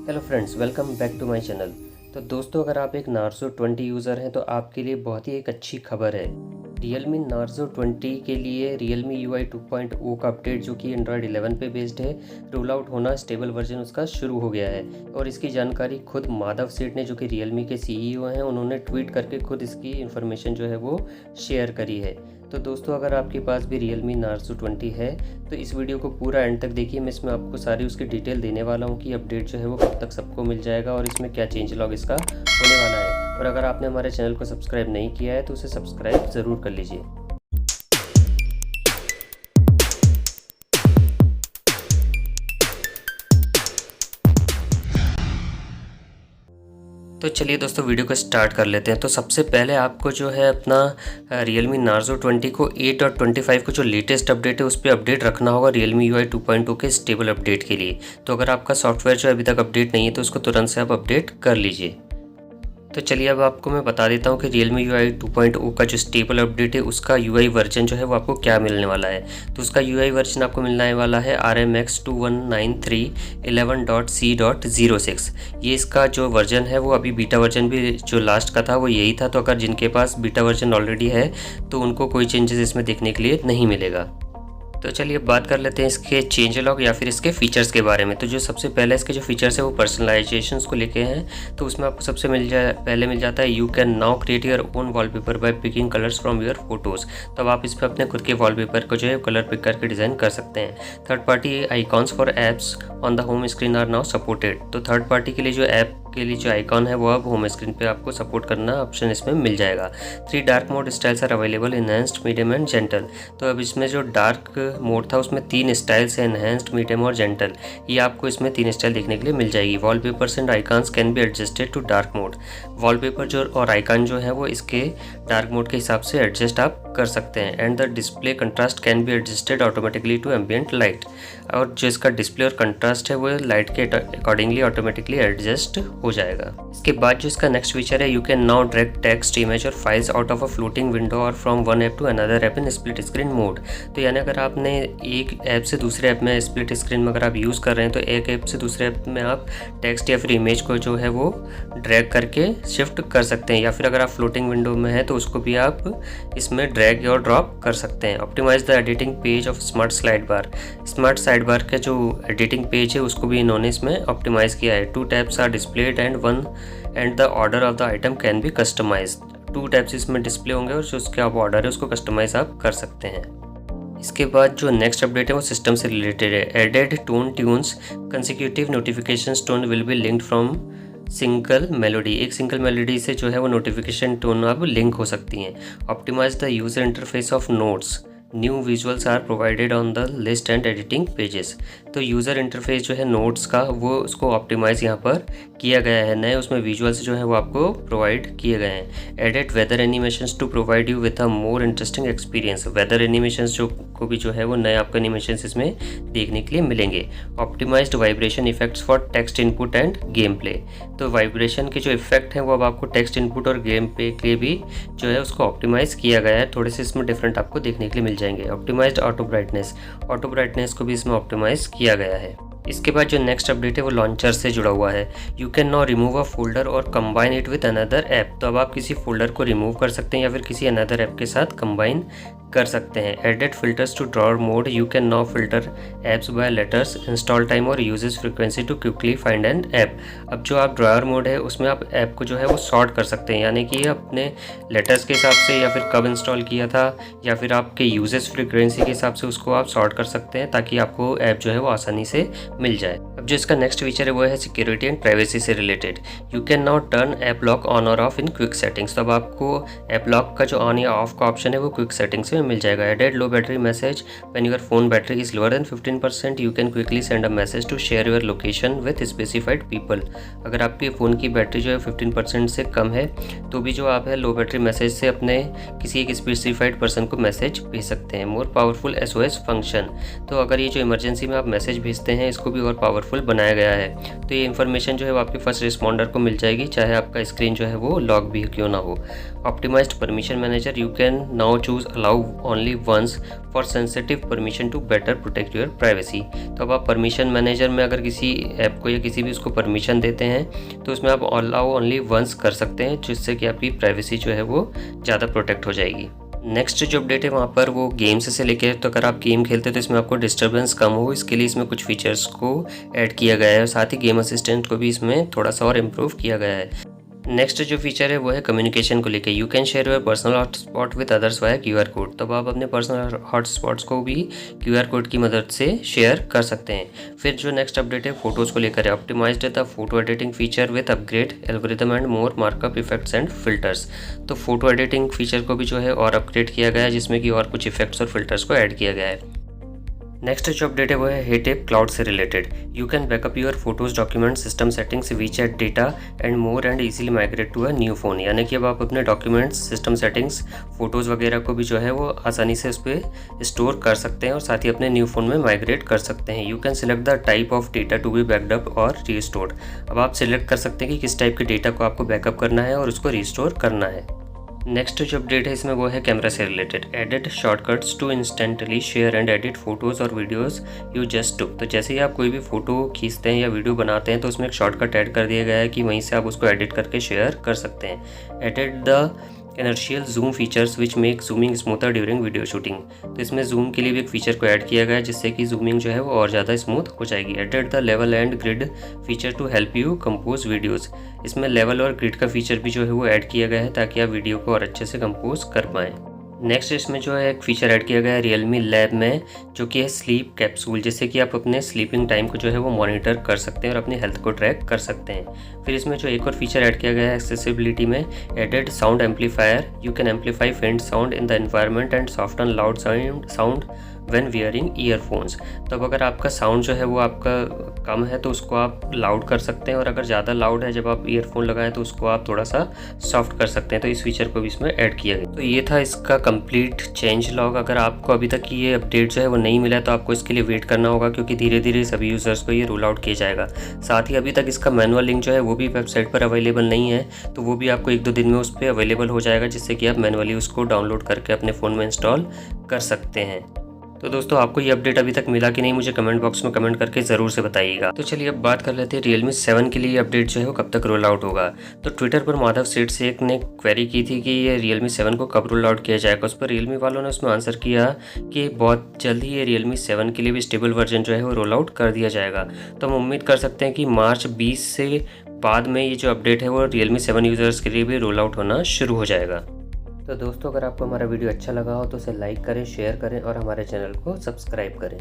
Hello friends, welcome back to my channel. तो दोस्तों, अगर आप एक नार्ज़ो 20 यूज़र हैं तो आपके लिए बहुत ही एक अच्छी खबर है। Realme नार्ज़ो 20 के लिए Realme UI 2.0 का अपडेट, जो कि एंड्रॉयड 11 पे बेस्ड है, रोल आउट होना, स्टेबल वर्जन उसका शुरू हो गया है। और इसकी जानकारी खुद माधव सेठ ने, जो कि Realme के CEO हैं, उन्होंने ट्वीट करके खुद इसकी इन्फॉर्मेशन जो है वो शेयर करी है। तो दोस्तों, अगर आपके पास भी Realme नार्ज़ो 20 है तो इस वीडियो को पूरा एंड तक देखिए। मैं इसमें आपको सारी उसकी डिटेल देने वाला हूँ कि अपडेट जो है वो कब तक सबको मिल जाएगा और इसमें क्या चेंज लॉग इसका होने वाला है। और अगर आपने हमारे चैनल को सब्सक्राइब नहीं किया है तो उसे सब्सक्राइब ज़रूर कर लीजिए। तो चलिए दोस्तों, वीडियो को स्टार्ट कर लेते हैं। तो सबसे पहले आपको जो है अपना Realme नार्ज़ो 20 को 8.25 को जो लेटेस्ट अपडेट है उस पर अपडेट रखना होगा Realme UI 2.0 के स्टेबल अपडेट के लिए। तो अगर आपका सॉफ्टवेयर जो अभी तक अपडेट नहीं है तो उसको तुरंत से आप अपडेट कर लीजिए। तो चलिए अब आपको मैं बता देता हूँ कि Realme UI 2.0 का जो स्टेबल अपडेट है उसका UI वर्जन जो है वो आपको क्या मिलने वाला है। तो उसका UI वर्जन आपको मिलने वाला है RMX 2193 11.c.06। ये इसका जो वर्जन है वो अभी बीटा वर्जन भी जो लास्ट का था वो यही था। तो अगर जिनके पास बीटा वर्जन ऑलरेडी है तो उनको कोई चेंजेस इसमें देखने के लिए नहीं मिलेगा। तो चलिए अब बात कर लेते हैं इसके चेंज लॉग या फिर इसके फीचर्स के बारे में। तो जो सबसे पहले इसके जो फीचर्स है वो पर्सनलाइजेशन को लेके हैं। तो उसमें आपको सबसे पहले मिल जाता है you can now create your own wallpaper by picking colours from your photos. तो अब आप इस पर अपने खुद के वॉलपेपर को जो है कलर पिक करके डिज़ाइन कर सकते हैं। Third party icons for apps on the home screen are now supported. तो थर्ड पार्टी के लिए जो ऐप के लिए जो आइकॉन है वो अब होम स्क्रीन पे आपको सपोर्ट करना ऑप्शन इसमें मिल जाएगा। 3 dark mode styles are available, enhanced, medium and gentle. तो अब इसमें जो डार्क मोड था उसमें 3 स्टाइल्स है, इनहेंस्ड, मीडियम और जेंटल। ये आपको इसमें 3 स्टाइल देखने के लिए मिल जाएगी। Wallpapers and icons can be adjusted to dark mode. Wallpaper जो और आइकॉन जो है वो इसके डार्क मोड के हिसाब से एडजस्ट आप कर सकते हैं। And the display contrast can be adjusted automatically to ambient light. और जो इसका डिस्प्ले और कंट्रास्ट है वो लाइट के अकॉर्डिंगली ऑटोमेटिकली एडजस्ट हो जाएगा। इसके बाद जो इसका नेक्स्ट फीचर है, you can now direct text, image और files out of a floating window और from one app to another app in split screen mode. तो यानी अगर आपने एक ऐप से दूसरे ऐप में स्प्लिट स्क्रीन में अगर आप यूज़ कर रहे हैं तो एक ऐप से दूसरे ऐप में आप टेक्स्ट या फिर इमेज को जो है वो ड्रैग करके शिफ्ट कर सकते हैं। या फिर अगर आप फ्लोटिंग विंडो में हैं तो उसको भी आप इसमें ड्रैग और ड्रॉप कर सकते हैं। Optimize the editing page of smart slide bar. Smart side bar का जो एडिटिंग पेज है उसको भी इन्होंने इसमें ऑप्टिमाइज़ किया है। 2 tabs are displayed and the order of the item can be customized. 2 tabs इसमें डिस्प्ले होंगे और जो उसके आप ऑर्डर है उसको कस्टमाइज आप कर सकते हैं। इसके बाद जो नेक्स्ट अपडेट है वो सिस्टम से रिलेटेड है। Added tone tunes consecutive notification tone will be linked from single melody. एक सिंगल मेलोडी से जो है वो नोटिफिकेशन टोन अब लिंक हो सकती हैं। Optimize the user interface of notes, new visuals are provided on the list and editing pages. तो यूज़र इंटरफेस जो है नोट्स का वो उसको ऑप्टिमाइज़ यहाँ पर किया गया है। नए उसमें विजुअल्स जो है वो आपको प्रोवाइड किए गए हैं। Edit weather animations to provide you with a more interesting experience. Weather animations जो को भी जो है वो नए आपको एनिमेशंस इसमें देखने के लिए मिलेंगे। Optimized vibration effects for text input and game play. तो वाइब्रेशन के जो इफेक्ट हैं वो अब आपको टेक्स्ट इनपुट और गेम प्ले के लिए भी जो है उसको ऑप्टिमाइज़ किया गया है। थोड़े से इसमें डिफरेंट आपको देखने के लिए मिल जाएंगे। ऑप्टिमाइज्ड ऑटो ब्राइटनेस को भी इसमें ऑप्टिमाइज़ किया गया है। इसके बाद जो नेक्स्ट अपडेट है वो लॉन्चर से जुड़ा हुआ है। You can now remove a folder और combine it with another app. तो अब आप किसी फोल्डर को रिमूव कर सकते हैं या फिर किसी अनदर ऐप के साथ कंबाइन कर सकते हैं। Added filters to drawer mode, you can now filter apps by letters, install time और usage frequency to quickly find an app. अब जो आप ड्रॉअर मोड है उसमें आप ऐप को जो है वो सॉर्ट कर सकते हैं, यानी कि अपने लेटर्स के हिसाब से या फिर कब इंस्टॉल किया था या फिर आपके यूजेस फ्रीक्वेंसी के हिसाब से उसको आप सॉर्ट कर सकते हैं ताकि आपको ऐप जो है वो आसानी से मिल जाए। अब जो इसका नेक्स्ट फीचर है वो है सिक्योरिटी एंड प्राइवेसी से related. You can now turn app lock on और ऑफ इन क्विक सेटिंग्स। तो अब आपको ऐप लॉक का जो ऑन या ऑफ का ऑप्शन है वो क्विक सेटिंग्स में मिल जाएगा। Added low battery message, when your phone battery is lower than 15% you can quickly send a message to share your location with specified people. अगर आपके फ़ोन की बैटरी जो है 15% से कम है तो भी जो आप है लो बैटरी मैसेज से अपने किसी एक स्पेसिफाइड पर्सन को मैसेज भेज सकते हैं। More powerful SOS function. तो अगर ये जो इमरजेंसी में आप मैसेज भेजते हैं इसको भी और पावरफुल बनाया गया है। तो ये इन्फॉर्मेशन जो है वो आपके फर्स्ट रिस्पॉन्डर को मिल जाएगी, चाहे आपका स्क्रीन जो है वो लॉक भी क्यों ना हो। Optimized permission manager, you can now choose allow only once for sensitive permission to better protect your privacy. तो अब आप परमिशन मैनेजर में अगर किसी ऐप को या किसी भी उसको परमिशन देते हैं तो उसमें आप अलाउ ओनली वंस कर सकते हैं, जिससे कि आपकी प्राइवेसी जो है वो ज़्यादा प्रोटेक्ट हो जाएगी। नेक्स्ट जो अपडेट है वहाँ पर वो गेम्स से लेके, तो अगर आप गेम खेलते हैं तो इसमें आपको डिस्टर्बेंस कम हो, इसके लिए इसमें कुछ फीचर्स को ऐड किया गया है और साथ ही गेम असिस्टेंट को भी इसमें थोड़ा सा और इम्प्रूव किया गया है। नेक्स्ट जो फीचर है वो है कम्युनिकेशन को लेके, you can share your personal hotspot with others via QR code. तो आप अपने पर्सनल हॉटस्पॉट्स को भी QR कोड की मदद से शेयर कर सकते हैं। फिर जो नेक्स्ट अपडेट है फोटोज़ को लेकर है, optimized the photo editing feature with upgrade algorithm and more markup effects and filters. तो फोटो एडिटिंग फीचर को भी जो है और अपग्रेड किया गया है, जिसमें कि और कुछ इफेक्ट्स और फिल्टर्स को ऐड किया गया है। नेक्स्ट जो अपडेट है वो है HeyTap क्लाउड से related, you can backup your photos, document, system settings, WeChat data and more and easily migrate to a new phone. यानी कि अब आप अपने डॉक्यूमेंट्स, सिस्टम सेटिंग्स, फोटोज़ वगैरह को भी जो है वो आसानी से उस पर स्टोर कर सकते हैं और साथ ही अपने न्यू फ़ोन में माइग्रेट कर सकते हैं। You can select the type of data to be backup और रीस्टोर्ड। अब आप सिलेक्ट कर सकते हैं कि किस टाइप के डेटा को आपको बैकअप करना है और उसको रीस्टोर करना है। नेक्स्ट जो अपडेट है इसमें वो है कैमरा से related, edit shortcuts to instantly share and edit photos और वीडियोस यू जस्ट टुक। तो जैसे ही आप कोई भी फ़ोटो खींचते हैं या वीडियो बनाते हैं तो उसमें एक शॉर्टकट ऐड कर दिया गया है कि वहीं से आप उसको एडिट करके शेयर कर सकते हैं। Edit the inertial zoom features which make zooming smoother during video shooting. तो इसमें जूम के लिए भी एक फीचर को ऐड किया गया है, जिससे कि जूमिंग जो है वो और ज़्यादा स्मूथ हो जाएगी। Edit the level and grid feature to help you compose videos. इसमें लेवल और ग्रिड का फीचर भी जो है वो ऐड किया गया है ताकि आप वीडियो को और अच्छे से कंपोज कर पाएँ। नेक्स्ट इसमें जो है एक फ़ीचर ऐड किया गया है Realme लैब में, जो कि है स्लीप कैप्सूल, जिससे कि आप अपने स्लीपिंग टाइम को जो है वो मॉनिटर कर सकते हैं और अपनी हेल्थ को ट्रैक कर सकते हैं। फिर इसमें जो एक और फीचर ऐड किया गया है एक्सेसिबिलिटी में, added sound amplifier, you can amplify faint sound in the environment and soften loud sound when wearing earphones. तो अब अगर आपका साउंड जो है वो आपका कम है तो उसको आप लाउड कर सकते हैं, और अगर ज़्यादा लाउड है जब आप ईयरफोन लगाएं तो उसको आप थोड़ा सा सॉफ्ट कर सकते हैं। तो इस फीचर को भी इसमें ऐड किया गया। तो ये था इसका कंप्लीट चेंज लॉग। अगर आपको अभी तक ये अपडेट जो है वो नहीं मिला है तो आपको इसके लिए वेट करना होगा, क्योंकि धीरे धीरे सभी यूज़र्स को ये रोल आउट किया जाएगा। साथ ही अभी तक इसका मैनुअल लिंक जो है वो भी वेबसाइट पर अवेलेबल नहीं है, तो वो भी आपको 1-2 दिन में उस पर अवेलेबल हो जाएगा, जिससे कि आप मैनुअली उसको डाउनलोड करके अपने फ़ोन में इंस्टॉल कर सकते हैं। तो दोस्तों आपको ये अपडेट अभी तक मिला कि नहीं, मुझे कमेंट बॉक्स में कमेंट करके ज़रूर से बताइएगा। तो चलिए अब बात कर लेते हैं Realme 7 के लिए अपडेट जो है वो कब तक रोल आउट होगा। तो ट्विटर पर माधव सेठ से एक ने क्वेरी की थी कि ये Realme 7 को कब रोल आउट किया जाएगा। उस पर Realme वालों ने उसमें आंसर किया कि बहुत जल्द ही ये Realme 7 के लिए भी स्टेबल वर्जन जो है वो रोल आउट कर दिया जाएगा। तो हम उम्मीद कर सकते हैं कि मार्च 20 से बाद में ये जो अपडेट है वो Realme 7 यूज़र्स के लिए भी रोल आउट होना शुरू हो जाएगा। तो दोस्तों अगर आपको हमारा वीडियो अच्छा लगा हो तो उसे लाइक करें, शेयर करें और हमारे चैनल को सब्सक्राइब करें।